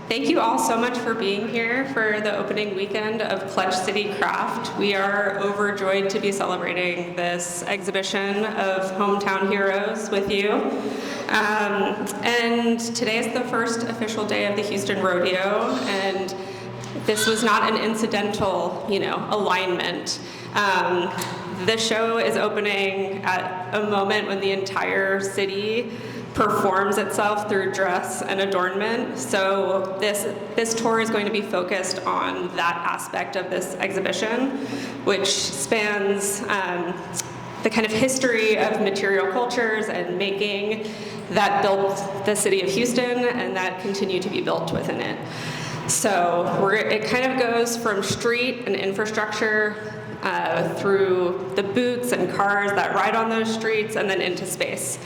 Thank you all so much for being here for the opening weekend of Clutch City Craft. We are overjoyed to be celebrating this exhibition of hometown heroes with you. And today is the first official day of the Houston Rodeo, and this was not an incidental, alignment. The show is opening at a moment when the entire city performs itself through dress and adornment. So this tour is going to be focused on that aspect of this exhibition, which spans the kind of history of material cultures and making that built the city of Houston and that continue to be built within it. So it kind of goes from street and infrastructure through the boots and cars that ride on those streets and then into space.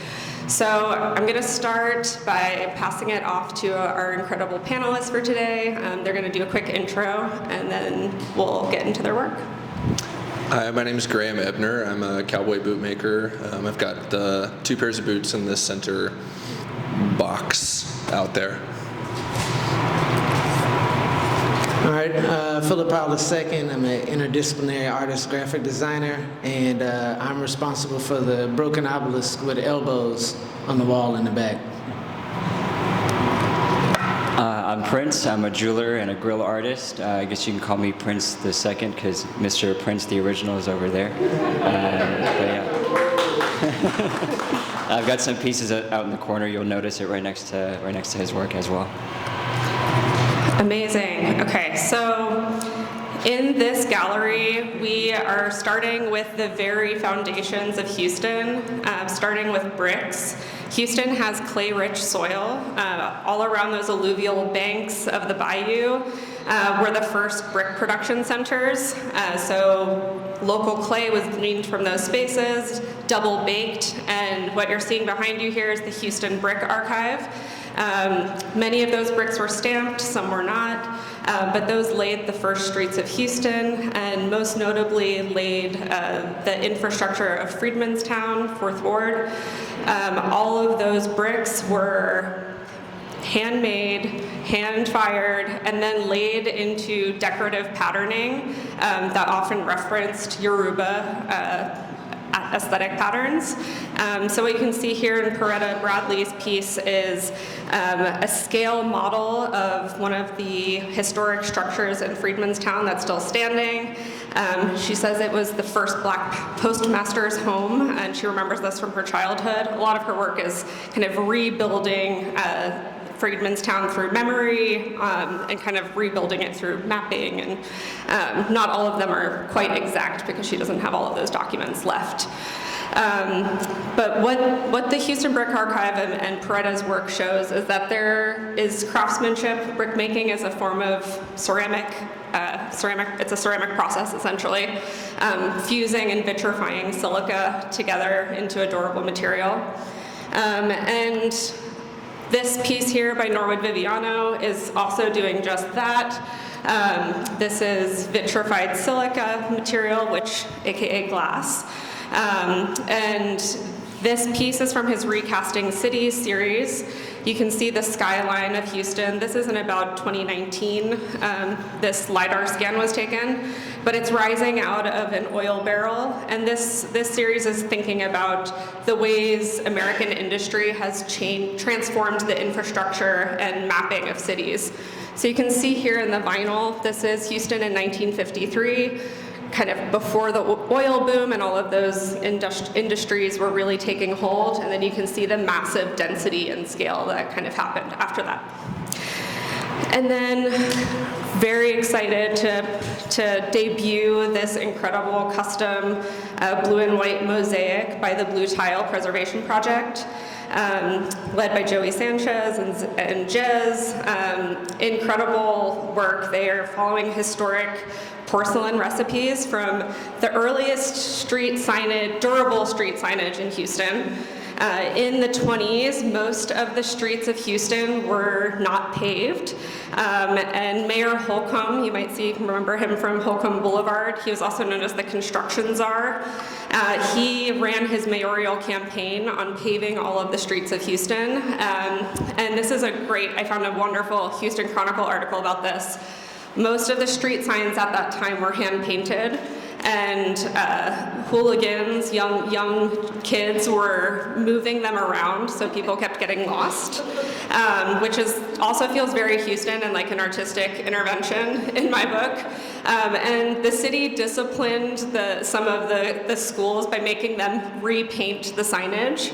So I'm going to start by passing it off to our incredible panelists for today. They're going to do a quick intro, and then we'll get into their work. Hi, my name is Graham Ebner. I'm a cowboy boot maker. I've got 2 pairs of boots in this center box out there. All right, Phillip Pyle II. I'm an interdisciplinary artist, graphic designer, and I'm responsible for the broken obelisk with elbows on the wall in the back. I'm Prince. I'm a jeweler and a grill artist. I guess you can call me Prince II because Mr. Prince, the original, is over there. But yeah. I've got some pieces out in the corner. You'll notice it right next to his work as well. Amazing. Okay, so in this gallery, we are starting with the very foundations of Houston, starting with bricks. Houston has clay-rich soil. All around those alluvial banks of the bayou were the first brick production centers. So local clay was gleaned from those spaces, double baked, and what you're seeing behind you here is the Houston Brick Archive. Many of those bricks were stamped, some were not, but those laid the first streets of Houston, and most notably laid the infrastructure of Freedmanstown, 4th Ward. All of those bricks were handmade, hand-fired, and then laid into decorative patterning that often referenced Yoruba aesthetic patterns. So what you can see here in Peretta Bradley's piece is a scale model of one of the historic structures in Freedmanstown that's still standing. She says it was the first Black postmaster's home, and she remembers this from her childhood. A lot of her work is kind of rebuilding Freedmanstown through memory and kind of rebuilding it through mapping, and not all of them are quite exact because she doesn't have all of those documents left. But what the Houston Brick Archive and Peretta's work shows is that there is craftsmanship. Brick making is a form of ceramic. It's a ceramic process, essentially, fusing and vitrifying silica together into a durable material. And this piece here by Norwood Viviano is also doing just that. This is vitrified silica material, aka glass. And this piece is from his Recasting Cities series. You can see the skyline of Houston. This is in about 2019. This LiDAR scan was taken, but it's rising out of an oil barrel. And this series is thinking about the ways American industry has transformed the infrastructure and mapping of cities. So you can see here in the vinyl, this is Houston in 1953. Kind of before the oil boom and all of those industries were really taking hold, and then you can see the massive density and scale that kind of happened after that. And then very excited to debut this incredible custom blue and white mosaic by the Blue Tile Preservation Project, led by Joey Sanchez and Jez. Incredible work. They are following historic porcelain recipes from the earliest durable street signage in Houston. In the 20s, most of the streets of Houston were not paved, and Mayor Holcomb, you might remember him from Holcomb Boulevard, he was also known as the construction czar. He ran his mayoral campaign on paving all of the streets of Houston, and this is I found a wonderful Houston Chronicle article about this. Most of the street signs at that time were hand-painted, and hooligans, young kids, were moving them around, so people kept getting lost, which also feels very Houston and like an artistic intervention in my book. And the city disciplined some of the schools by making them repaint the signage.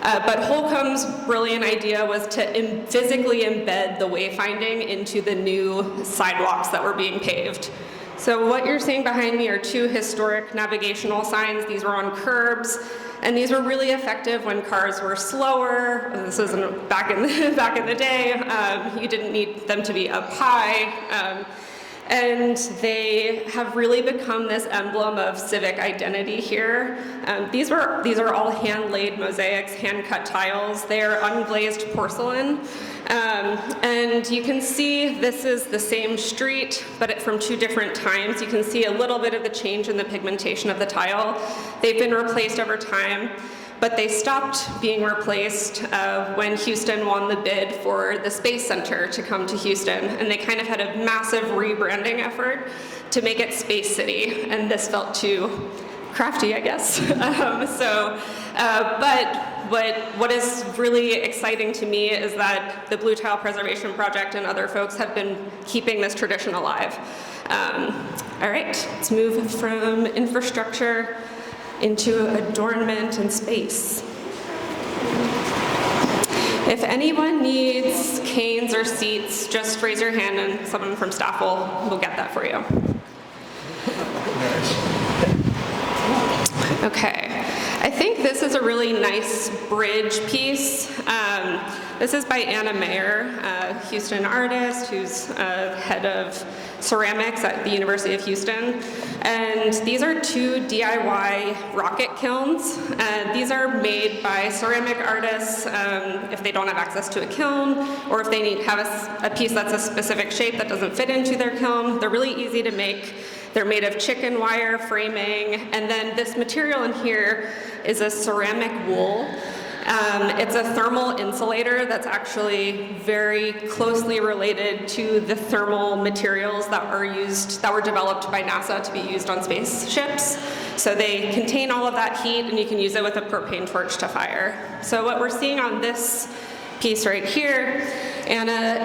But Holcomb's brilliant idea was to physically embed the wayfinding into the new sidewalks that were being paved. So what you're seeing behind me are two historic navigational signs. These were on curbs, and these were really effective when cars were slower. This isn't back in the day. You didn't need them to be up high. And they have really become this emblem of civic identity here. These are all hand-laid mosaics, hand-cut tiles. They are unglazed porcelain. And you can see this is the same street, but from two different times. You can see a little bit of the change in the pigmentation of the tile. They've been replaced over time, but they stopped being replaced when Houston won the bid for the Space Center to come to Houston, and they kind of had a massive rebranding effort to make it Space City, and this felt too crafty, I guess. But what is really exciting to me is that the Blue Tile Preservation Project and other folks have been keeping this tradition alive. All right, let's move from infrastructure into adornment and space. If anyone needs canes or seats, just raise your hand and someone from staff will get that for you. Okay, I think this is a really nice bridge piece. This is by Anna Mayer, a Houston artist who's head of ceramics at the University of Houston. And these are two DIY rocket kilns. These are made by ceramic artists if they don't have access to a kiln, or if they have a piece that's a specific shape that doesn't fit into their kiln. They're really easy to make. They're made of chicken wire framing, and then this material in here is a ceramic wool. It's a thermal insulator that's actually very closely related to the thermal materials that were developed by NASA to be used on spaceships. So they contain all of that heat, and you can use it with a propane torch to fire. So what we're seeing on this piece right here, Anna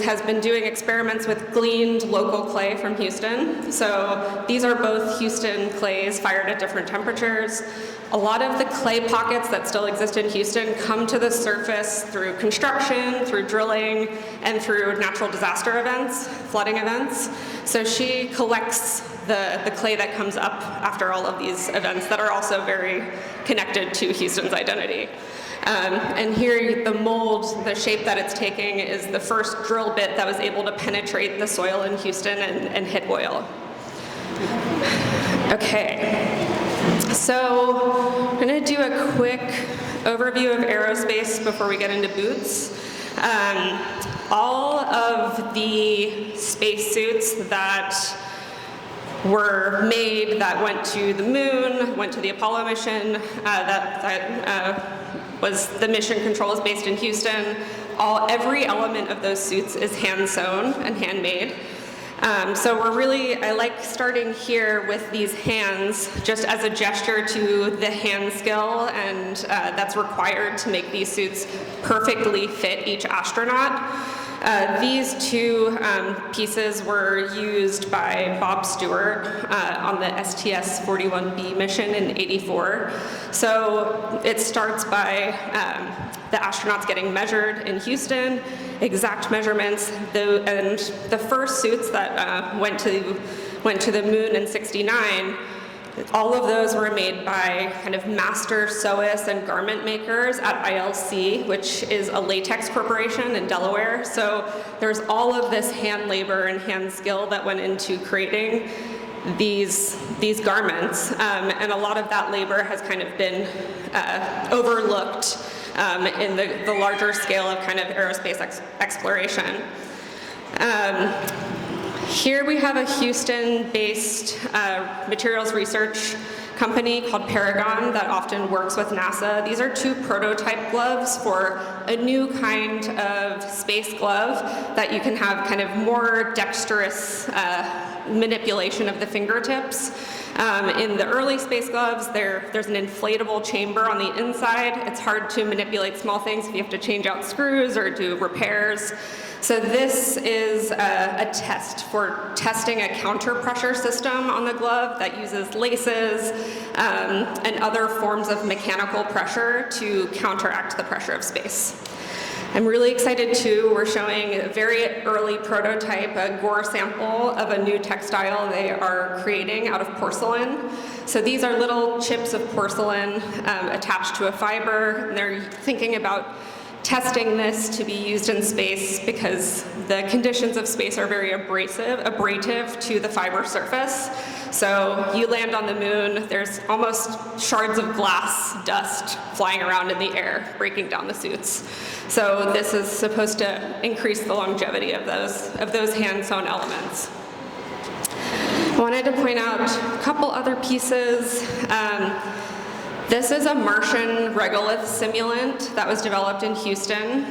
has been doing experiments with gleaned local clay from Houston. So these are both Houston clays fired at different temperatures. A lot of the clay pockets that still exist in Houston come to the surface through construction, through drilling, and through natural disaster events, flooding events. So she collects the clay that comes up after all of these events that are also very connected to Houston's identity. And here the mold, the shape that it's taking, is the first drill bit that was able to penetrate the soil in Houston and hit oil. Okay, so I'm going to do a quick overview of aerospace before we get into boots. All of the spacesuits that were made that went to the moon, went to the Apollo mission, was the mission control is based in Houston. Every element of those suits is hand sewn and handmade. So I like starting here with these hands just as a gesture to the hand skill and that's required to make these suits perfectly fit each astronaut. These two pieces were used by Bob Stewart on the STS-41B mission in '84. So it starts by the astronauts getting measured in Houston, exact measurements, and the first suits that went to the moon in '69. All of those were made by kind of master sewists and garment makers at ILC, which is a latex corporation in Delaware. So there's all of this hand labor and hand skill that went into creating these garments, and a lot of that labor has kind of been overlooked in the larger scale of kind of aerospace exploration. Here we have a Houston-based materials research company called Paragon that often works with NASA. These are 2 prototype gloves for a new kind of space glove that you can have kind of more dexterous manipulation of the fingertips. In the early space gloves, there's an inflatable chamber on the inside. It's hard to manipulate small things if you have to change out screws or do repairs. So this is a test for testing a counter pressure system on the glove that uses laces and other forms of mechanical pressure to counteract the pressure of space. I'm really excited too, we're showing a very early prototype, a Gore sample of a new textile they are creating out of porcelain. So these are little chips of porcelain attached to a fiber, and they're thinking about testing this to be used in space because the conditions of space are very abrasive to the fiber surface. So you land on the moon, there's almost shards of glass dust flying around in the air, breaking down the suits. So this is supposed to increase the longevity of those hand-sewn elements. I wanted to point out a couple other pieces. This is a Martian regolith simulant that was developed in Houston.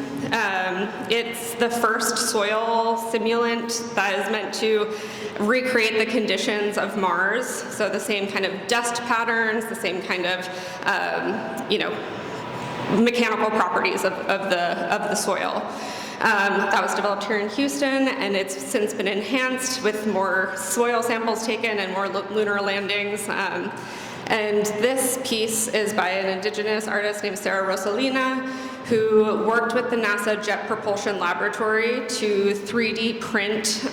It's the first soil simulant that is meant to recreate the conditions of Mars. So the same kind of dust patterns, the same kind of, mechanical properties of the soil. That was developed here in Houston, and it's since been enhanced with more soil samples taken and more lunar landings. And this piece is by an indigenous artist named Sarah Rosalina, who worked with the NASA Jet Propulsion Laboratory to 3D print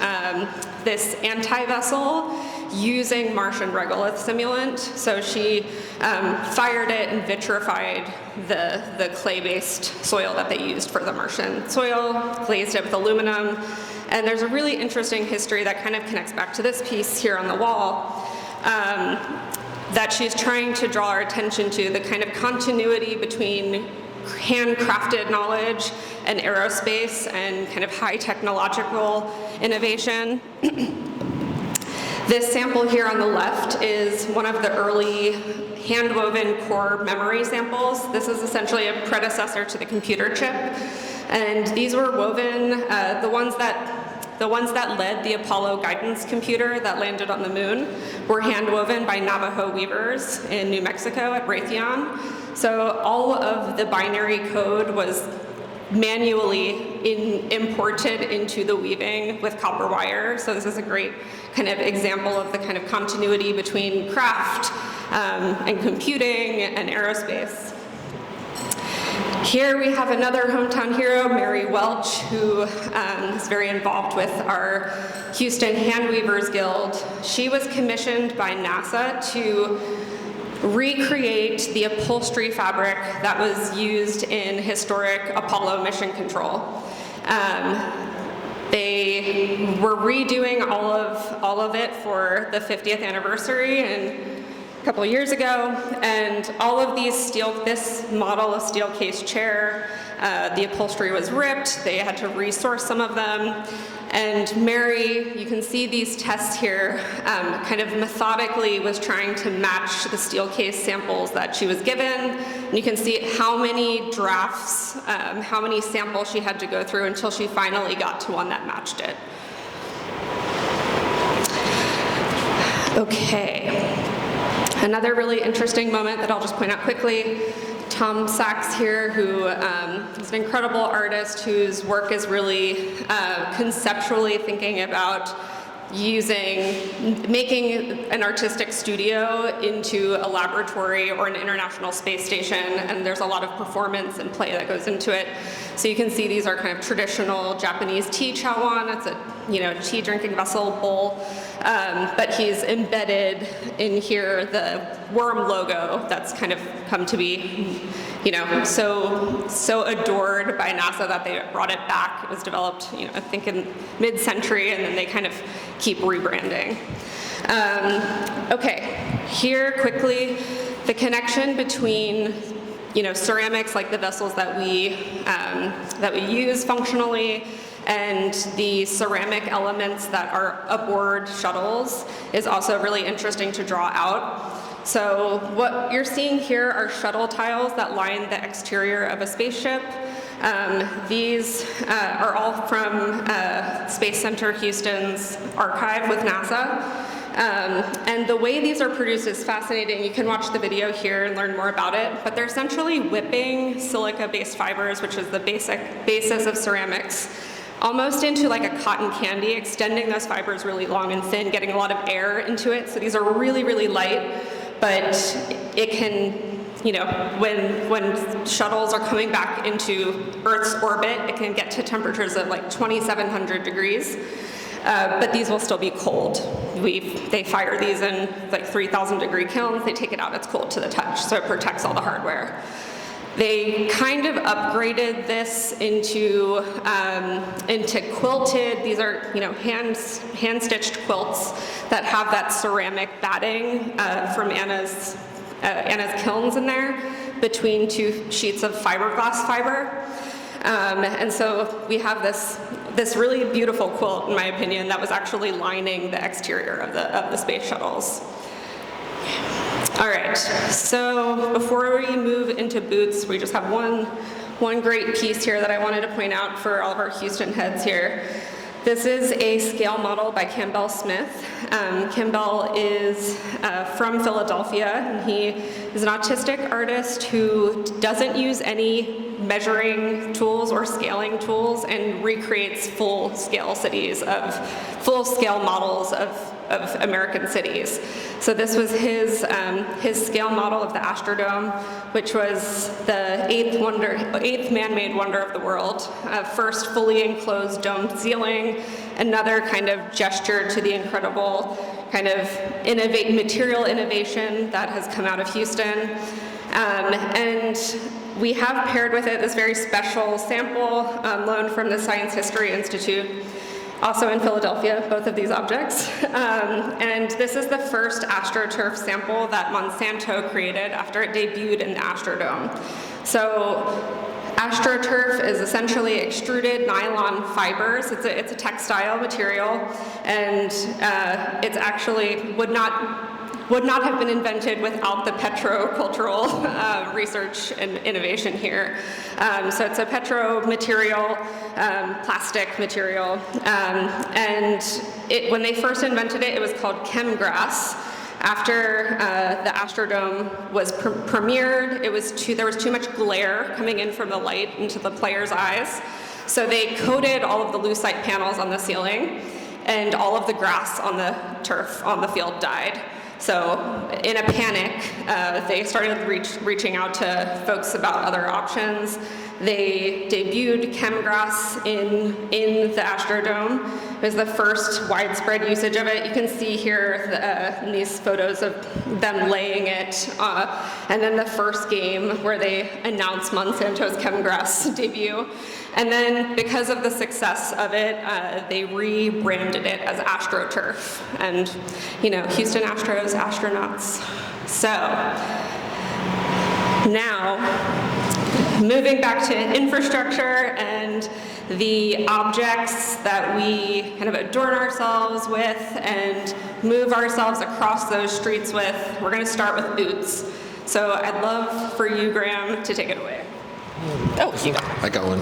this anti-vessel using Martian regolith simulant. So she fired it and vitrified the clay-based soil that they used for the Martian soil, glazed it with aluminum. And there's a really interesting history that kind of connects back to this piece here on the wall. That she's trying to draw our attention to, the kind of continuity between handcrafted knowledge and aerospace and kind of high technological innovation. This sample here on the left is one of the early hand-woven core memory samples. This is essentially a predecessor to the computer chip. And these were woven, the ones that led the Apollo guidance computer that landed on the moon were hand-woven by Navajo weavers in New Mexico at Raytheon. So all of the binary code was manually imported into the weaving with copper wire. So this is a great kind of example of the kind of continuity between craft and computing and aerospace. Here we have another hometown hero, Mary Welch, who is very involved with our Houston Hand Weavers Guild. She was commissioned by NASA to recreate the upholstery fabric that was used in historic Apollo mission control. They were redoing all of it for the 50th anniversary and a couple of years ago, and all of these this model of steel case chair, the upholstery was ripped. They had to resource some of them. And Mary, you can see these tests here, kind of methodically was trying to match the steel case samples that she was given. And you can see how many drafts, how many samples she had to go through until she finally got to one that matched it. Okay. Another really interesting moment that I'll just point out quickly, Tom Sachs here, who is an incredible artist whose work is really conceptually thinking about making an artistic studio into a laboratory or an international space station, and there's a lot of performance and play that goes into it. So you can see these are kind of traditional Japanese tea chawan. It's a tea drinking vessel bowl, but he's embedded in here the worm logo that's kind of come to be, so adored by NASA that they brought it back. It was developed, I think in mid-century, and then they kind of keep rebranding. Okay, here quickly, the connection between ceramics like the vessels that we use functionally and the ceramic elements that are aboard shuttles is also really interesting to draw out. So what you're seeing here are shuttle tiles that line the exterior of a spaceship. These are all from Space Center Houston's archive with NASA. And the way these are produced is fascinating. You can watch the video here and learn more about it, but they're essentially whipping silica-based fibers, which is the basis of ceramics, almost into like a cotton candy, extending those fibers really long and thin, getting a lot of air into it. So these are really, really light, but it can, when shuttles are coming back into Earth's orbit, it can get to temperatures of like 2,700 degrees. But these will still be cold. They fire these in like 3,000 degree kilns. They take it out, it's cold to the touch, so it protects all the hardware. They kind of upgraded this into quilted. These are hand-stitched quilts that have that ceramic batting from Anna's kilns in there between two sheets of fiberglass fiber. And so we have this really beautiful quilt, in my opinion, that was actually lining the exterior of the space shuttles. All right, so before we move into boots, we just have one great piece here that I wanted to point out for all of our Houston heads here. This is a scale model by Campbell Smith. Campbell is from Philadelphia, and he is an autistic artist who doesn't use any measuring tools or scaling tools and recreates full-scale models of American cities. So this was his scale model of the Astrodome, which was the eighth man-made wonder of the world. First fully enclosed domed ceiling, another kind of gesture to the incredible kind of material innovation that has come out of Houston. And we have paired with it this very special sample loaned from the Science History Institute, also in Philadelphia, both of these objects. And this is the first AstroTurf sample that Monsanto created after it debuted in the Astrodome. So AstroTurf is essentially extruded nylon fibers. It's a textile material, and it's actually would not have been invented without the petrocultural research and innovation here. So it's a petro-material, plastic material, and when they first invented it, it was called chemgrass. After the Astrodome was premiered, there was too much glare coming in from the light into the players' eyes, so they coated all of the lucite panels on the ceiling, and all of the grass on the turf on the field died. So in a panic, they started reaching out to folks about other options. They debuted chemgrass in the Astrodome. It was the first widespread usage of it. You can see here in these photos of them laying it. And then the first game where they announced Monsanto's chemgrass debut. And then because of the success of it, they rebranded it as AstroTurf. And, Houston Astros, astronauts. So now, moving back to infrastructure and the objects that we kind of adorn ourselves with and move ourselves across those streets with, we're going to start with boots. So I'd love for you, Graham, to take it away. Oh, you got it. I got one.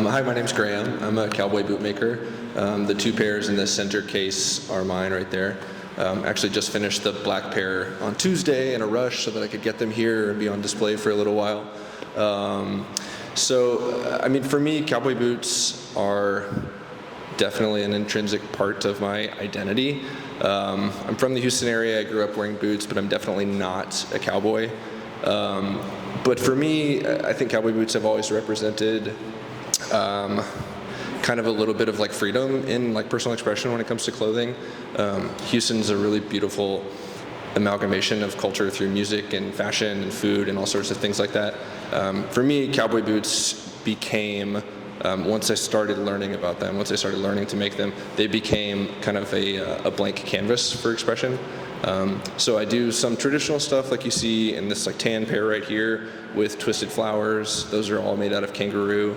Hi, my name's Graham. I'm a cowboy boot maker. The two pairs in the center case are mine right there. Actually just finished the black pair on Tuesday in a rush so that I could get them here and be on display for a little while. For me, cowboy boots are definitely an intrinsic part of my identity. I'm from the Houston area. I grew up wearing boots, but I'm definitely not a cowboy. But for me, I think cowboy boots have always represented kind of a little bit of like freedom in like personal expression when it comes to clothing. Houston's a really beautiful amalgamation of culture through music and fashion and food and all sorts of things like that. For me, cowboy boots became, once I started learning about them, once I started learning to make them, they became kind of a blank canvas for expression. So I do some traditional stuff like you see in this like tan pair right here with twisted flowers. Those are all made out of kangaroo.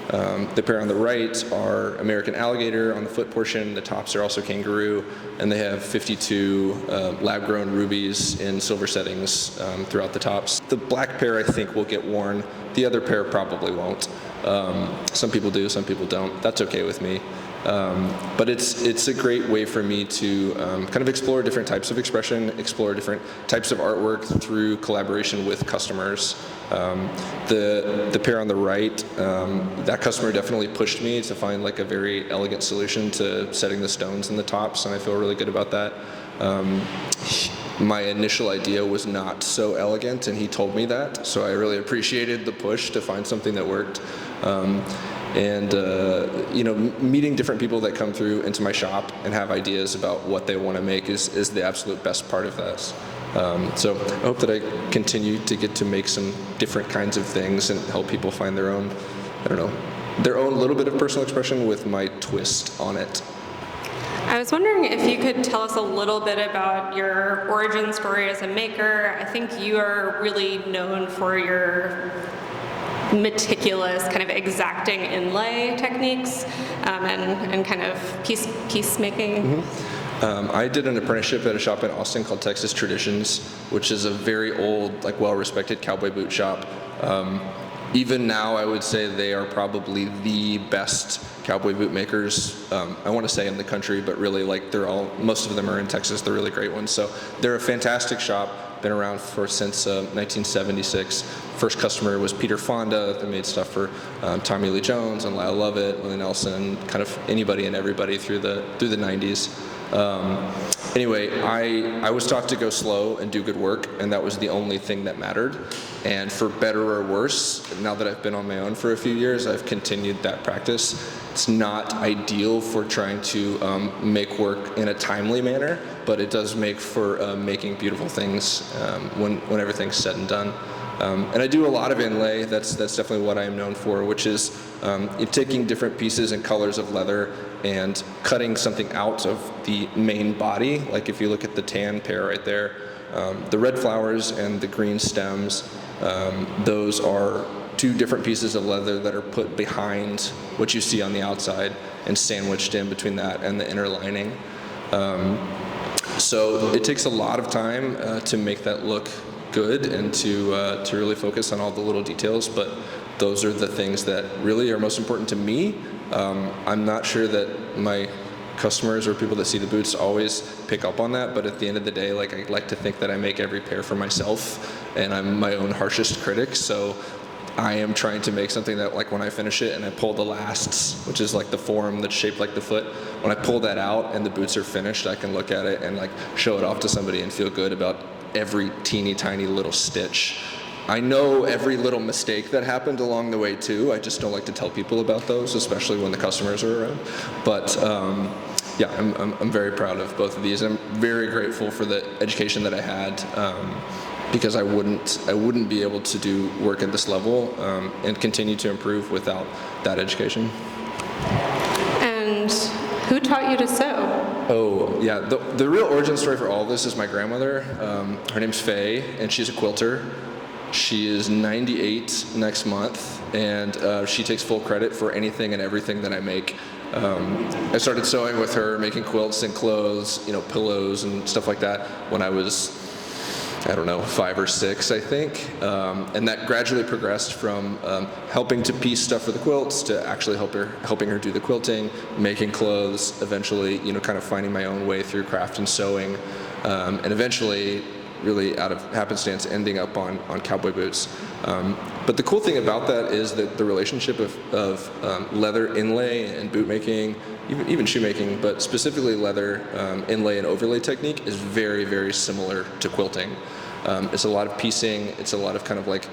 The pair on the right are American alligator on the foot portion. The tops are also kangaroo, and they have 52 lab-grown rubies in silver settings throughout the tops. The black pair I think will get worn. The other pair probably won't. Some people do, some people don't. That's okay with me. But it's a great way for me to kind of explore different types of expression, explore different types of artwork through collaboration with customers. The pair on the right, that customer definitely pushed me to find like a very elegant solution to setting the stones in the tops, and I feel really good about that. My initial idea was not so elegant, and he told me that, so I really appreciated the push to find something that worked. Meeting different people that come through into my shop and have ideas about what they want to make is the absolute best part of this. So I hope that I continue to get to make some different kinds of things and help people find their own, their own little bit of personal expression with my twist on it. I was wondering if you could tell us a little bit about your origin story as a maker. I think you are really known for your meticulous, kind of exacting inlay techniques and kind of piece making. Mm-hmm. I did an apprenticeship at a shop in Austin called Texas Traditions, which is a very old, like well-respected cowboy boot shop. Even now, I would say they are probably the best cowboy boot makers, I want to say in the country, but really like most of them are in Texas. They're really great ones. So they're a fantastic shop, been around since 1976. First customer was Peter Fonda. They made stuff for Tommy Lee Jones and Lyle Lovett, Willie Nelson, kind of anybody and everybody through the 90s. Anyway, I was taught to go slow and do good work, and that was the only thing that mattered. And for better or worse, now that I've been on my own for a few years, I've continued that practice. It's not ideal for trying to make work in a timely manner, but it does make for making beautiful things when everything's said and done. And I do a lot of inlay. That's definitely what I am known for, which is taking different pieces and colors of leather and cutting something out of the main body. Like if you look at the tan pair right there, the red flowers and the green stems, those are two different pieces of leather that are put behind what you see on the outside and sandwiched in between that and the inner lining. So it takes a lot of time to make that look good and to really focus on all the little details, but those are the things that really are most important to me. I'm not sure that my customers or people that see the boots always pick up on that, but at the end of the day, like I like to think that I make every pair for myself, and I'm my own harshest critic, so I am trying to make something that, like, when I finish it and I pull the lasts, which is like the form that's shaped like the foot, when I pull that out and the boots are finished, I can look at it and like show it off to somebody and feel good about every teeny tiny little stitch. I know every little mistake that happened along the way too. I just don't like to tell people about those, especially when the customers are around. But yeah, I'm very proud of both of these. I'm very grateful for the education that I had, because I wouldn't be able to do work at this level and continue to improve without that education. And who taught you to sew? Oh, yeah. The real origin story for all of this is my grandmother. Her name's Faye, and she's a quilter. She is 98 next month, and she takes full credit for anything and everything that I make. I started sewing with her, making quilts and clothes, pillows and stuff like that when I was, 5 or 6, I think. And that gradually progressed from helping to piece stuff for the quilts to actually helping her do the quilting, making clothes, eventually, kind of finding my own way through craft and sewing, and eventually, really out of happenstance, ending up on cowboy boots. But the cool thing about that is that the relationship of leather inlay and boot making, even shoemaking, but specifically leather inlay and overlay technique is very, very similar to quilting. It's a lot of piecing. It's a lot of kind of like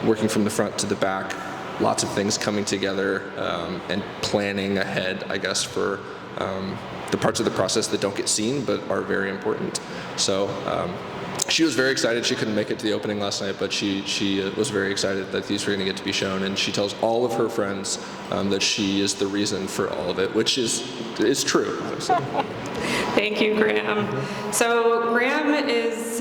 working from the front to the back, lots of things coming together and planning ahead, I guess, for the parts of the process that don't get seen but are very important. So she was very excited. She couldn't make it to the opening last night, but she was very excited that these were going to get to be shown. And she tells all of her friends that she is the reason for all of it, which is true, obviously. Thank you, Graham. So Graham is,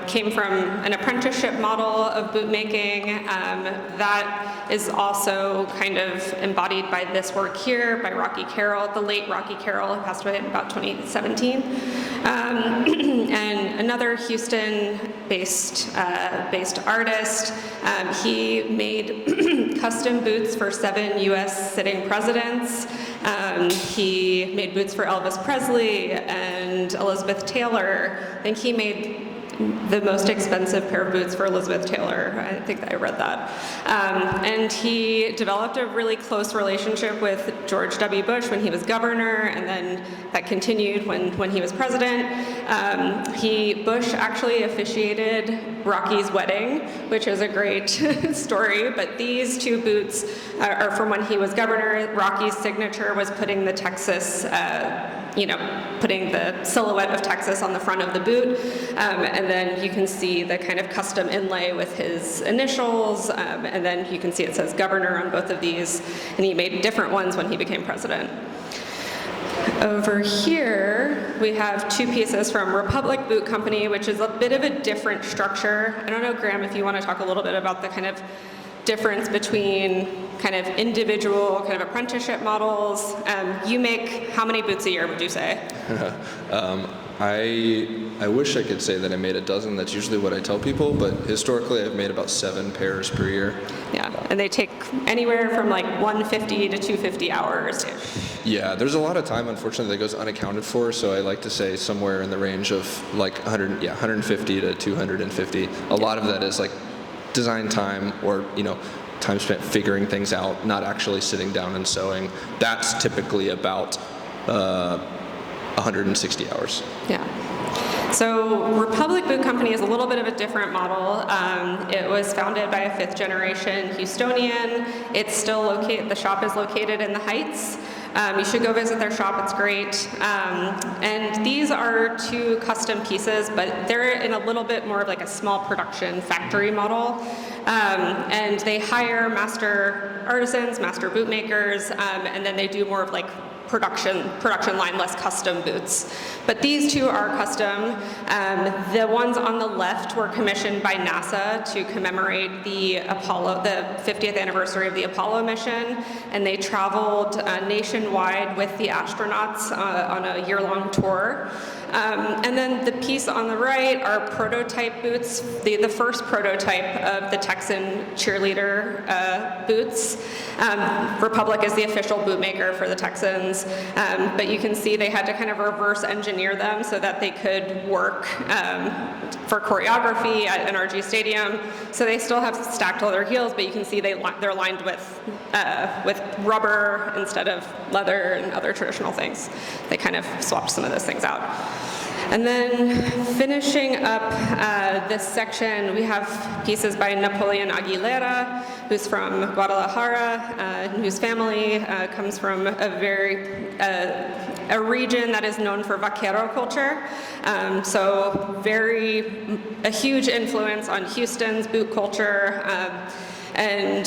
came from an apprenticeship model of boot making that is also kind of embodied by this work here by Rocky Carroll, the late Rocky Carroll, who passed away in about 2017. And another Houston-based artist. He made custom boots for 7 U.S. sitting presidents. He made boots for Elvis Presley and Elizabeth Taylor. I think he made the most expensive pair of boots for Elizabeth Taylor. I think I read that. And he developed a really close relationship with George W. Bush when he was governor, and then that continued when he was president. Bush actually officiated Rocky's wedding, which is a great story, but these 2 boots are from when he was governor. Rocky's signature was putting the Texas, putting the silhouette of Texas on the front of the boot, and then you can see the kind of custom inlay with his initials, and then you can see it says governor on both of these, and he made different ones when he became president. Over here, we have 2 pieces from Republic Boot Company, which is a bit of a different structure. I don't know, Graham, if you want to talk a little bit about the kind of difference between kind of individual kind of apprenticeship models. You make how many boots a year, would you say? I wish I could say that I made a dozen. That's usually what I tell people, but historically I've made about 7 pairs per year. Yeah, and they take anywhere from like 150 to 250 hours. Yeah, there's a lot of time, unfortunately, that goes unaccounted for, so I like to say somewhere in the range of like 150 to 250. A lot of that is like design time or, time spent figuring things out, not actually sitting down and sewing. That's typically about 160 hours. Yeah. So Republic Boot Company is a little bit of a different model. It was founded by a 5th generation Houstonian. It's still located, the shop is located in the Heights. You should go visit their shop, it's great. And these are 2 custom pieces, but they're in a little bit more of like a small production factory model. And they hire master artisans, master boot makers, and then they do more of like production line, less custom boots. But these 2 are custom. The ones on the left were commissioned by NASA to commemorate the 50th anniversary of the Apollo mission, and they traveled nationwide with the astronauts on a year-long tour. And then the piece on the right are prototype boots, the first prototype of the Texan cheerleader boots. Republic is the official boot maker for the Texans, but you can see they had to kind of reverse engineer them so that they could work for choreography at NRG Stadium. So they still have stacked leather heels, but you can see they're lined with rubber instead of leather and other traditional things. They kind of swapped some of those things out. And then finishing up this section, we have pieces by Napoleon Aguilera, who's from Guadalajara, whose family comes from a region that is known for vaquero culture. So a huge influence on Houston's boot culture. And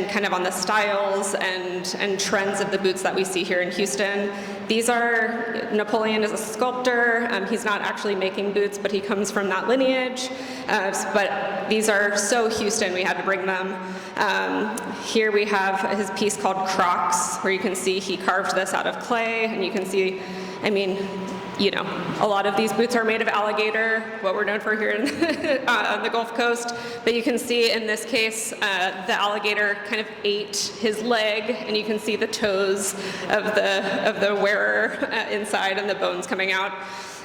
kind of on the styles and trends of the boots that we see here in Houston. Napoleon is a sculptor. He's not actually making boots, but he comes from that lineage. But these are so Houston, we had to bring them. Here we have his piece called Crocs, where you can see he carved this out of clay, and you can see, a lot of these boots are made of alligator, what we're known for here on the Gulf Coast. But you can see in this case, the alligator kind of ate his leg, and you can see the toes of the wearer inside and the bones coming out.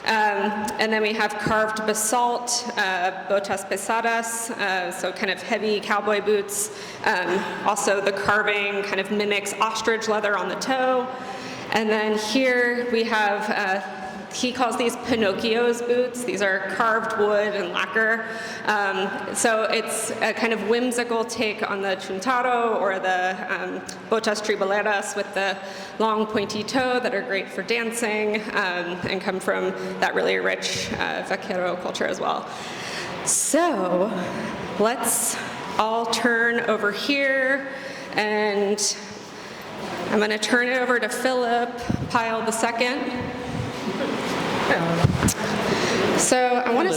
And then we have carved basalt, botas pesadas, so kind of heavy cowboy boots. Also the carving kind of mimics ostrich leather on the toe. And then here we have he calls these Pinocchio's boots. These are carved wood and lacquer. So it's a kind of whimsical take on the chuntaro or the botas triboleras with the long pointy toe that are great for dancing and come from that really rich vaquero culture as well. So let's all turn over here, and I'm going to turn it over to Phillip Pyle II. So I want to,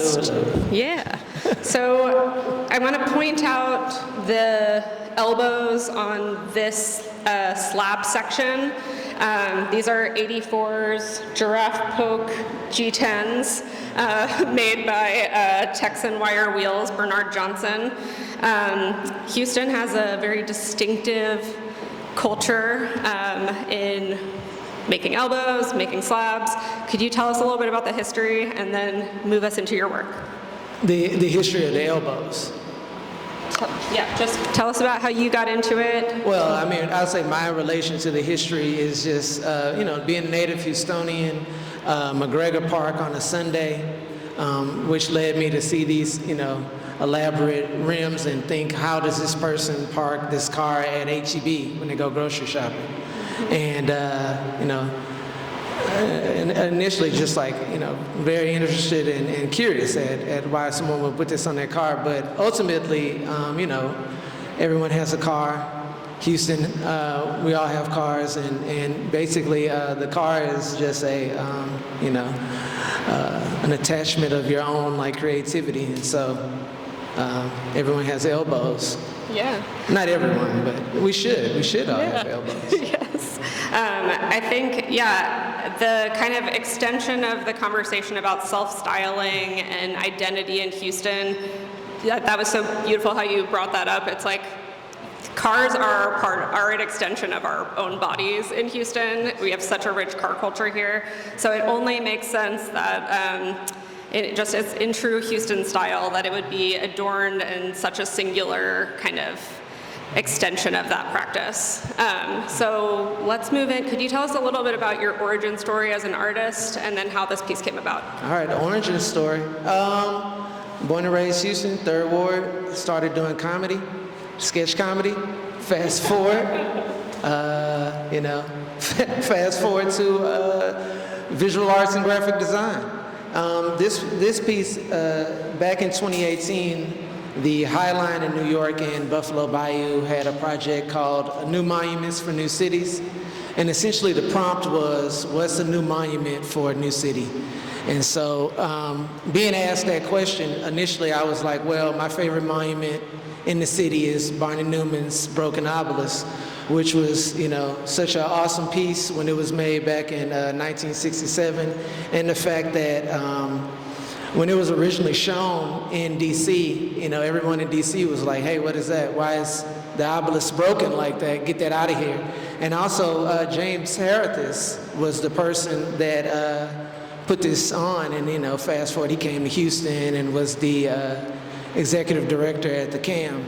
So I want to point out the elbows on this slab section. These are 84s giraffe poke G10s made by Texan Wire Wheels, Bernard Johnson. Houston has a very distinctive culture in making elbows, making slabs. Could you tell us a little bit about the history and then move us into your work? The history of the elbows. Yeah, just tell us about how you got into it. Well, I mean, I'll say my relation to the history is just, being a native Houstonian, McGregor Park on a Sunday, which led me to see these, elaborate rims and think, how does this person park this car at H-E-B when they go grocery shopping? And, initially just very interested and curious at why someone would put this on their car. But ultimately, everyone has a car. Houston, we all have cars, and basically the car is just an attachment of your own creativity. And so everyone has elbows. Yeah. Not everyone, but we should. We should all have elbows. Yes. I think, the kind of extension of the conversation about self-styling and identity in Houston, that was so beautiful how you brought that up. It's like cars are an extension of our own bodies in Houston. We have such a rich car culture here. So it only makes sense that it just is in true Houston style that it would be adorned in such a singular kind of extension of that practice. So let's move in. Could you tell us a little bit about your origin story as an artist and then how this piece came about? All right, the origin story. Born and raised Houston, 3rd Ward, started doing comedy, sketch comedy. Fast forward, fast forward to visual arts and graphic design. This piece, back in 2018, the High Line in New York and Buffalo Bayou had a project called New Monuments for New Cities. And essentially the prompt was, what's a new monument for a new city? And so being asked that question, initially I was like, well, my favorite monument in the city is Barney Newman's Broken Obelisk, which was, such an awesome piece when it was made back in 1967. And the fact that when it was originally shown in DC, everyone in DC was like, hey, what is that? Why is the obelisk broken like that? Get that out of here. And also, James Harithis was the person that put this on, and fast forward, he came to Houston and was the executive director at the CAM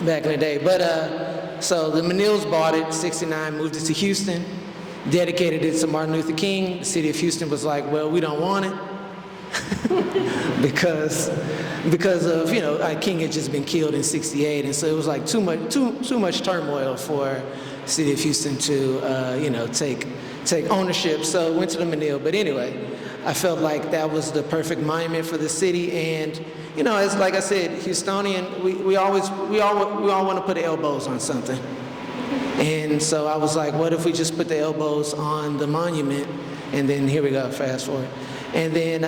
back in the day. But so the Menils bought it, 69, moved it to Houston, dedicated it to Martin Luther King. The city of Houston was like, well, we don't want it. because of King had just been killed in '68, and so it was like too much turmoil for the city of Houston to take ownership. So it went to the Menil. But anyway, I felt like that was the perfect monument for the city. And as like I said, Houstonian, we all want to put elbows on something. And so I was like, what if we just put the elbows on the monument? And then here we go, fast forward. And then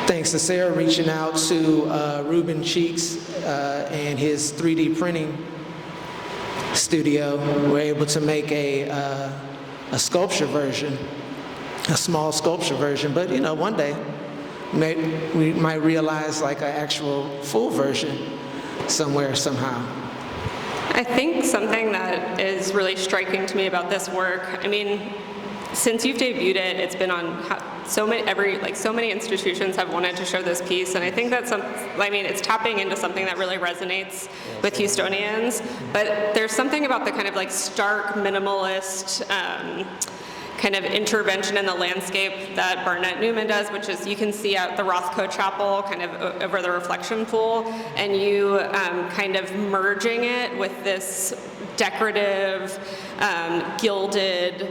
thanks to Sarah reaching out to Ruben Cheeks and his 3D printing studio, we're able to make a sculpture version, a small sculpture version. But one day we might realize like an actual full version somewhere, somehow. I think something that is really striking to me about this work, since you've debuted it, it's been on so many institutions have wanted to show this piece, and I think that's it's tapping into something that really resonates with Houstonians. But there's something about the kind of stark minimalist kind of intervention in the landscape that Barnett Newman does, which is you can see out the Rothko Chapel kind of over the reflection pool, and you kind of merging it with this decorative, gilded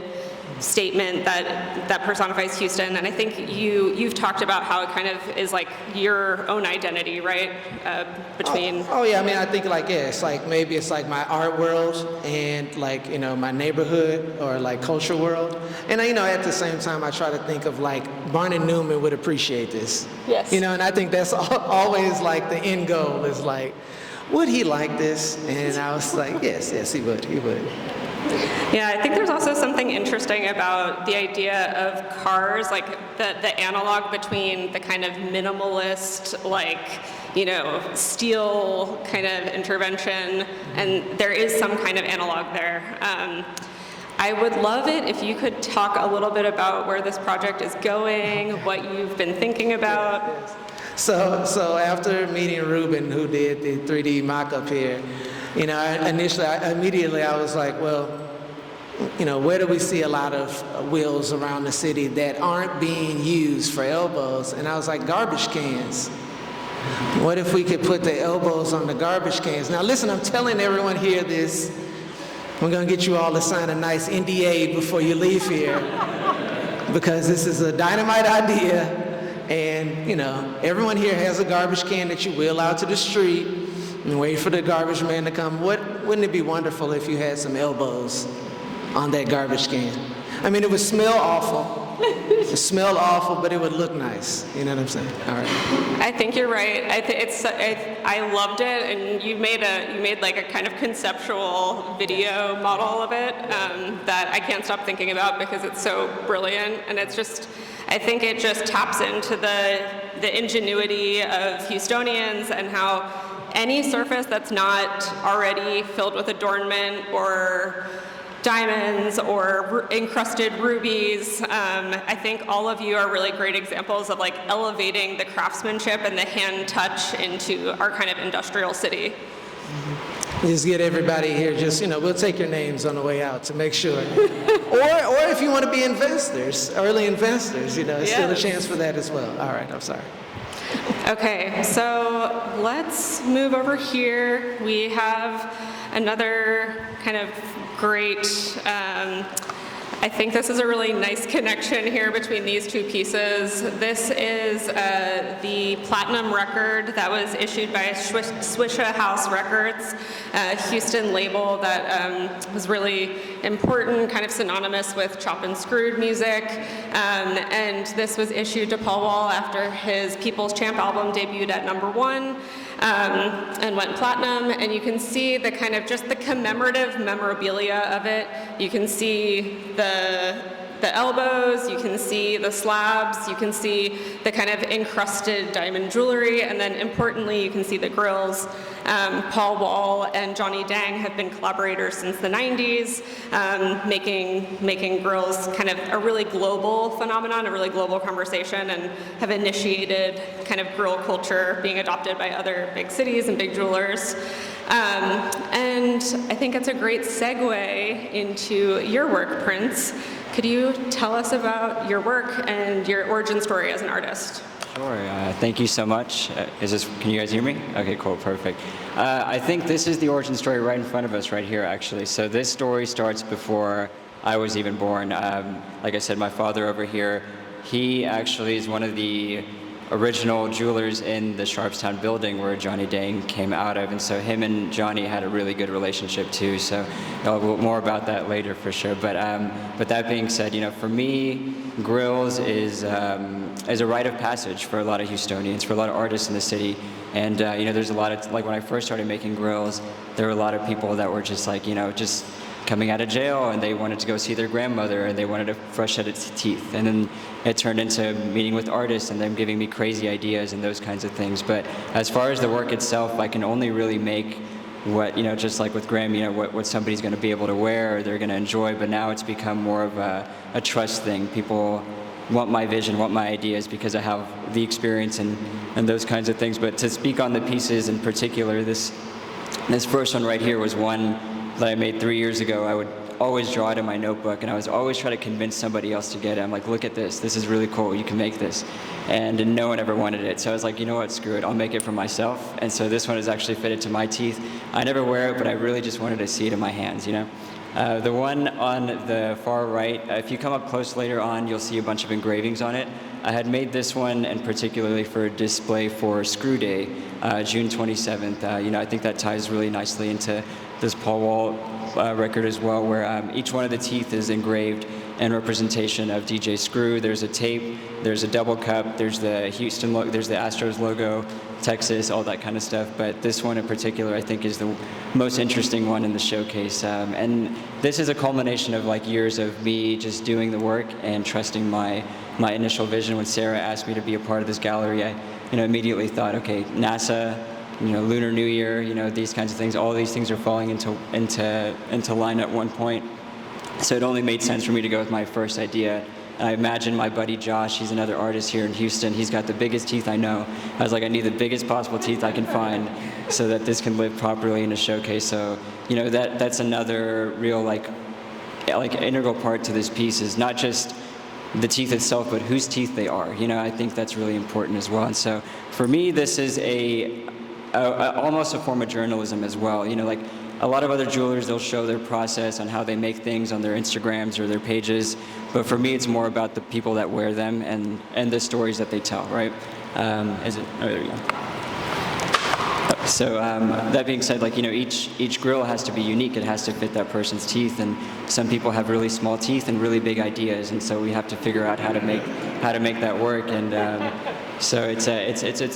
statement that personifies Houston. And I think you've talked about how it kind of is like your own identity, right? Between. Oh yeah, I mean, I think like, yeah, it's like maybe it's like my art world and like, you know, my neighborhood or like culture world. And you know, at the same time, I try to think of like Barnett Newman would appreciate this. Yes. You know, and I think that's always like the end goal is like, would he like this? And I was like, yes, he would. Yeah, I think there's also something interesting about the idea of cars, like the analog between the kind of minimalist, like, you know, steel kind of intervention, and there is some kind of analog there. I would love it if you could talk a little bit about where this project is going, what you've been thinking about. So after meeting Ruben, who did the 3D mock-up here, you know, immediately I was like, well, you know, where do we see a lot of wheels around the city that aren't being used for elbows? And I was like, garbage cans. What if we could put the elbows on the garbage cans? Now listen, I'm telling everyone here this. We're gonna get you all to sign a nice NDA before you leave here, because this is a dynamite idea. And, you know, everyone here has a garbage can that you wheel out to the street and wait for the garbage man to come. Wouldn't it be wonderful if you had some elbows on that garbage can? I mean, it would smell awful. It smelled awful, but it would look nice. You know what I'm saying? All right. I think you're right. I loved it, and you made like a kind of conceptual video model of it that I can't stop thinking about because it's so brilliant, and it's just. I think it just taps into the ingenuity of Houstonians and how any surface that's not already filled with adornment or diamonds or encrusted rubies. I think all of you are really great examples of like elevating the craftsmanship and the hand touch into our kind of industrial city. Just get everybody here, just, you know, we'll take your names on the way out to make sure. or if you want to be investors, early investors, you know, it's still a chance for that as well. All right, I'm sorry. Okay, so let's move over here. We have another kind of great, I think this is a really nice connection here between these two pieces. This is the platinum record that was issued by Swisha House Records, a Houston label that was really important, kind of synonymous with chop and screwed music. And this was issued to Paul Wall after his People's Champ album debuted at #1 and went platinum. And you can see the kind of just the commemorative memorabilia of it. You can see the elbows, you can see the slabs, you can see the kind of encrusted diamond jewelry, and then importantly, you can see the Grillz. Paul Wall and Johnny Dang have been collaborators since the 90s, making Grillz kind of a really global phenomenon, a really global conversation, and have initiated kind of grill culture being adopted by other big cities and big jewelers. And I think it's a great segue into your work, Prince. Could you tell us about your work and your origin story as an artist? Sure. Thank you so much. Can you guys hear me? Okay, cool, perfect. I think this is the origin story right in front of us right here, actually. So this story starts before I was even born. Like I said, my father over here, he actually is one of the original jewelers in the Sharpstown building where Johnny Dang came out of, and so him and Johnny had a really good relationship too. So more about that later for sure. But that being said, you know, for me, Grillz is a rite of passage for a lot of Houstonians, for a lot of artists in the city. And you know, there's a lot of, like when I first started making Grillz, there were a lot of people that were just like, you know, just coming out of jail, and they wanted to go see their grandmother, and they wanted a fresh set of teeth. And then it turned into meeting with artists and them giving me crazy ideas and those kinds of things. But as far as the work itself, I can only really make what, you know, just like with Graham, you know, what somebody's going to be able to wear or they're going to enjoy. But now it's become more of a trust thing. People want my vision, want my ideas because I have the experience and those kinds of things. But to speak on the pieces in particular, this first one right here was one that I made 3 years ago. always draw it in my notebook, and I was always trying to convince somebody else to get it. I'm like, look at this is really cool, you can make this. And no one ever wanted it. So I was like, you know what, screw it, I'll make it for myself. And so this one is actually fitted to my teeth. I never wear it, but I really just wanted to see it in my hands, you know? The one on the far right, if you come up close later on, you'll see a bunch of engravings on it. I had made this one, and particularly for a display for Screw Day, June 27th. You know, I think that ties really nicely into this Paul Wall record as well, where each one of the teeth is engraved in representation of DJ Screw. There's a tape, there's a double cup, there's the Houston, there's the Astros logo, Texas, all that kind of stuff. But this one in particular, I think, is the most interesting one in the showcase. And this is a culmination of like years of me just doing the work and trusting my initial vision. When Sarah asked me to be a part of this gallery, I immediately thought, okay, NASA, Lunar New Year, these kinds of things, all these things are falling into line at one point. So it only made sense for me to go with my first idea. And I imagine my buddy Josh, he's another artist here in Houston, he's got the biggest teeth I know. I was like, I need the biggest possible teeth I can find so that this can live properly in a showcase. So, that's another real like integral part to this piece, is not just the teeth itself, but whose teeth they are. I think that's really important as well. And so for me, this is almost a form of journalism as well. Like a lot of other jewelers, they'll show their process on how they make things on their Instagrams or their pages. But for me, it's more about the people that wear them and the stories that they tell, right? Oh, there we go. So that being said, each grill has to be unique. It has to fit that person's teeth, and some people have really small teeth and really big ideas, and so we have to figure out how to make that work. And so it's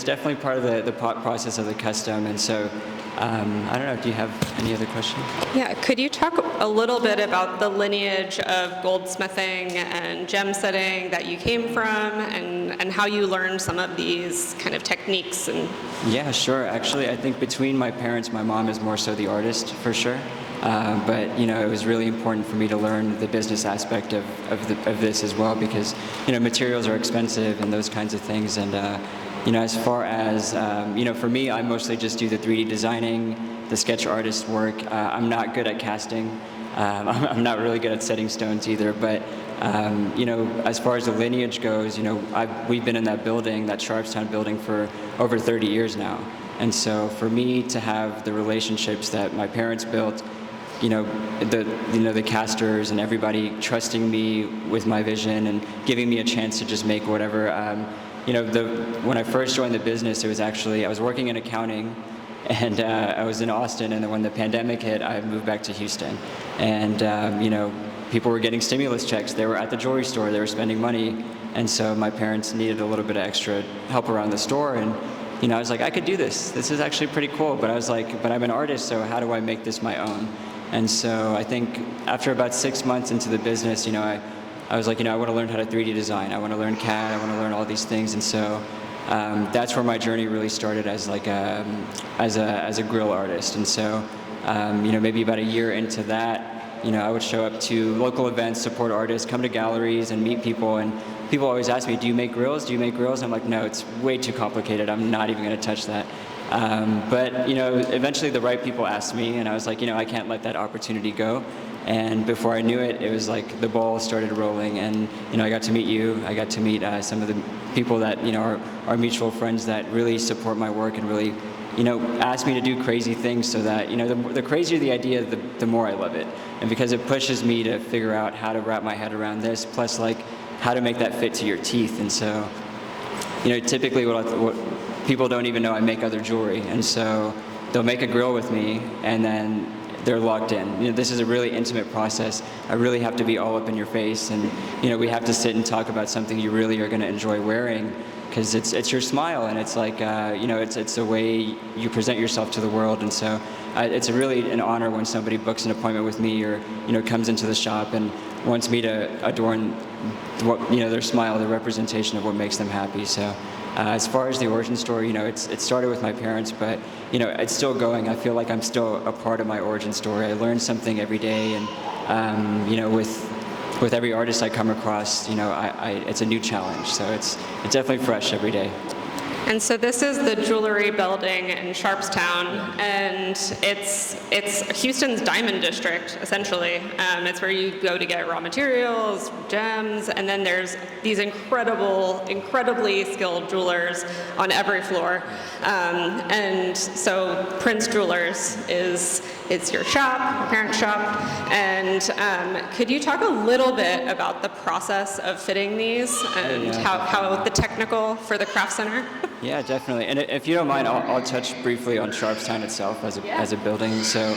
definitely part of the process of the custom. And so I don't know. Do you have any other questions? Yeah, could you talk a little bit about the lineage of goldsmithing and gem setting that you came from, and how you learned some of these kind of techniques? And yeah, sure. Actually, I think between my parents, my mom is more so the artist for sure. But it was really important for me to learn the business aspect of this as well, because materials are expensive and those kinds of things. And as far as for me, I mostly just do the 3D designing, the sketch artist work. I'm not good at casting. I'm not really good at setting stones either. But as far as the lineage goes, we've been in that building, that Sharpstown building, for over 30 years now. And so for me to have the relationships that my parents built, the casters and everybody trusting me with my vision and giving me a chance to just make whatever. When I first joined the business, it was actually, I was working in accounting, and I was in Austin, and then when the pandemic hit, I moved back to Houston. And people were getting stimulus checks. They were at the jewelry store. They were spending money. And so my parents needed a little bit of extra help around the store. And I was like, I could do this. This is actually pretty cool. But I was like, but I'm an artist, so how do I make this my own? And so I think after about 6 months into the business, I was like, I want to learn how to 3D design. I want to learn CAD. I want to learn all these things. And so that's where my journey really started as a grill artist. And so maybe about a year into that, I would show up to local events, support artists, come to galleries, and meet people. And people always ask me, do you make grills? Do you make grills? I'm like, no, it's way too complicated. I'm not even going to touch that. But eventually the right people asked me, and I was like, I can't let that opportunity go. And before I knew it, it was like the ball started rolling. And I got to meet you. I got to meet some of the people that are mutual friends that really support my work and really ask me to do crazy things, so that the crazier the idea, the more I love it. And because it pushes me to figure out how to wrap my head around this, plus how to make that fit to your teeth. And so typically what people don't even know I make other jewelry, and so they'll make a grill with me, and then they're locked in. This is a really intimate process. I really have to be all up in your face, and we have to sit and talk about something you really are going to enjoy wearing, because it's your smile, and it's like it's the way you present yourself to the world. And so it's really an honor when somebody books an appointment with me, or comes into the shop and wants me to adorn their smile, the representation of what makes them happy. So as far as the origin story, it started with my parents, but it's still going. I feel like I'm still a part of my origin story. I learn something every day, and with every artist I come across, it's a new challenge. So it's definitely fresh every day. And so this is the jewelry building in Sharpstown, and it's Houston's diamond district, essentially. It's where you go to get raw materials, gems, and then there's these incredibly skilled jewelers on every floor. And so Prince Jewelers is your shop, your parent shop, and could you talk a little bit about the process of fitting these and how the technical for the craft center? Yeah, definitely. And if you don't mind, I'll touch briefly on Sharpstown itself as a building. So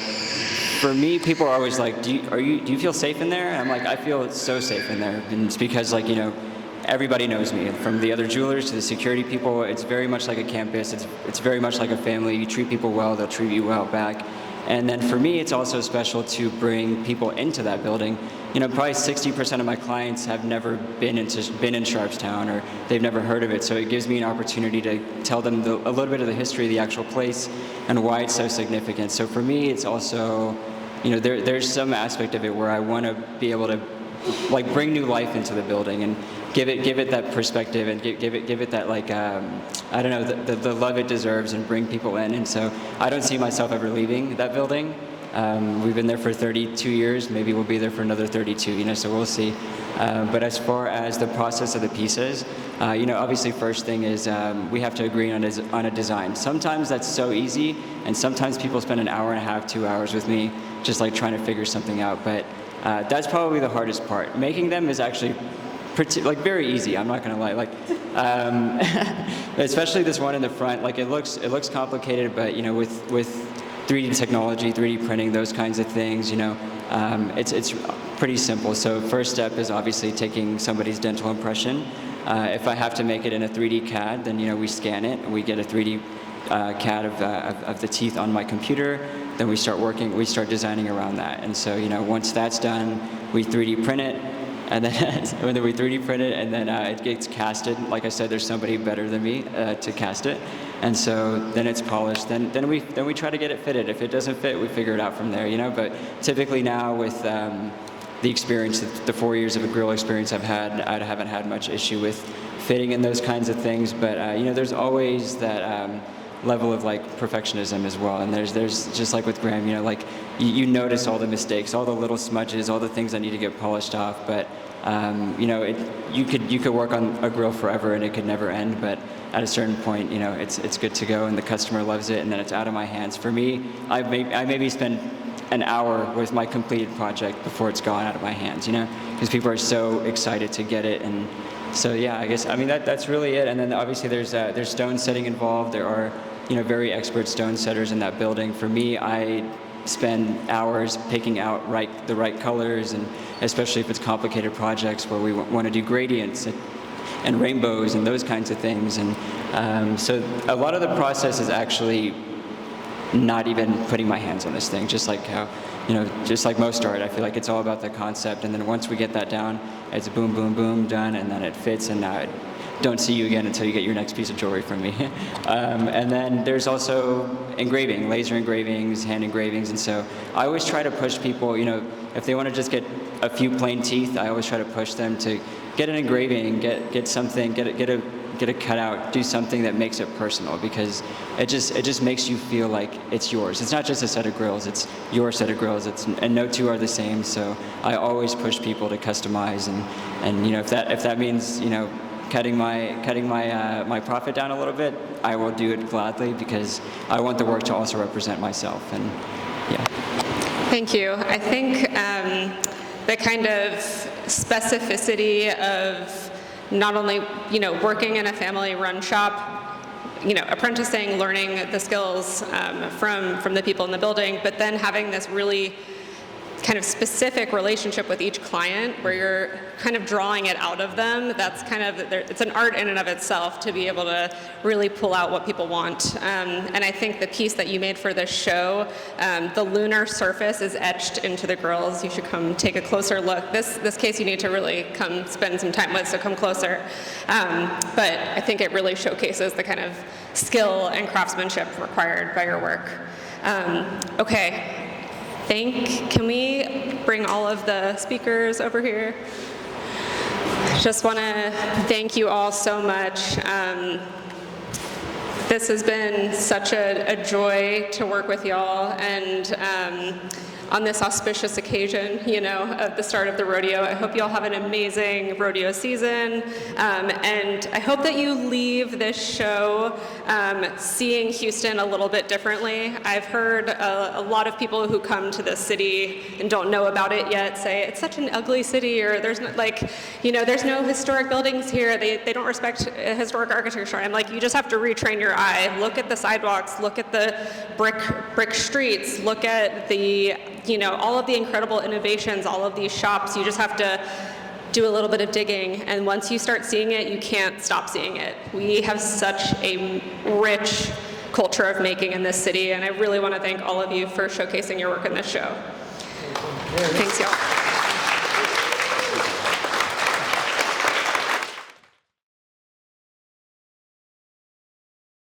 for me, people are always like, do you feel safe in there? And I'm like, I feel so safe in there. And it's because, like, everybody knows me, from the other jewelers to the security people. It's very much like a campus. It's very much like a family. You treat people well, they'll treat you well back. And then for me, it's also special to bring people into that building. Probably 60% of my clients have never been in Sharpstown, or they've never heard of it. So it gives me an opportunity to tell them a little bit of the history of the actual place and why it's so significant. So for me, it's also, there's some aspect of it where I want to be able to bring new life into the building and give it that perspective and give it that I don't know, the love it deserves, and bring people in. And so I don't see myself ever leaving that building. We've been there for 32 years. Maybe we'll be there for another 32. So we'll see. But as far as the process of the pieces, obviously first thing is we have to agree on a design. Sometimes that's so easy, and sometimes people spend an hour and a half, 2 hours with me just trying to figure something out. But that's probably the hardest part. Making them is actually very easy. I'm not gonna lie. Especially this one in the front. It looks complicated, but with 3D technology, 3D printing, those kinds of things, it's pretty simple. So first step is obviously taking somebody's dental impression. If I have to make it in a 3D CAD, then we scan it and we get a 3D CAD of the teeth on my computer. Then we start designing around that. And so once that's done, we 3D print it. And then we 3D print it, and then it gets casted. Like I said, there's somebody better than me to cast it, and so then it's polished. Then we try to get it fitted. If it doesn't fit, we figure it out from there. But typically now with the experience, the 4 years of a grill experience I've had, I haven't had much issue with fitting in those kinds of things. But there's always that level of perfectionism as well. And there's just like with Graham, you notice all the mistakes, all the little smudges, all the things that need to get polished off. But you could work on a grill forever and it could never end. But at a certain point, it's good to go, and the customer loves it, and then it's out of my hands. For me, I maybe spend an hour with my completed project before it's gone out of my hands. Because people are so excited to get it. And so yeah, that's really it. And then obviously there's stone setting involved. There are very expert stone setters in that building. For me, I spend hours picking out the right colors, and especially if it's complicated projects where we want to do gradients and rainbows and those kinds of things. And so a lot of the process is actually not even putting my hands on this thing, just like how, just like most art, I feel like it's all about the concept. And then once we get that down, it's boom, boom, boom, done, and then it fits, and now I don't see you again until you get your next piece of jewelry from me. And then there's also engraving, laser engravings, hand engravings, and so I always try to push people, if they want to just get a few plain teeth, I always try to push them to get an engraving, get something, get a cutout, do something that makes it personal, because it just makes you feel like it's yours. It's not just a set of grills, it's your set of grills. And no two are the same. So I always push people to customize, and if that means cutting my profit down a little bit, I will do it gladly, because I want the work to also represent myself. And yeah. Thank you. I think the kind of specificity of not only working in a family-run shop, apprenticing, learning the skills from the people in the building, but then having this really kind of specific relationship with each client where you're kind of drawing it out of them. That's kind of, it's an art in and of itself to be able to really pull out what people want. And I think the piece that you made for this show, the lunar surface is etched into the grills. You should come take a closer look. This case you need to really come spend some time with, so come closer. But I think it really showcases the kind of skill and craftsmanship required by your work. Okay. Can we bring all of the speakers over here? Just want to thank you all so much. This has been such a joy to work with y'all, and on this auspicious occasion, you know, of the start of the rodeo. I hope you all have an amazing rodeo season, and I hope that you leave this show seeing Houston a little bit differently. I've heard a lot of people who come to this city and don't know about it yet say it's such an ugly city, or there's no, like, you know, there's no historic buildings here. They don't respect historic architecture. I'm like, you just have to retrain your eye. Look at the sidewalks. Look at the brick streets. Look at the, you know, all of the incredible innovations, all of these shops. You just have to do a little bit of digging, and once you start seeing it, you can't stop seeing it. We have such a rich culture of making in this city, and I really want to thank all of you for showcasing your work in this show. Thanks, y'all.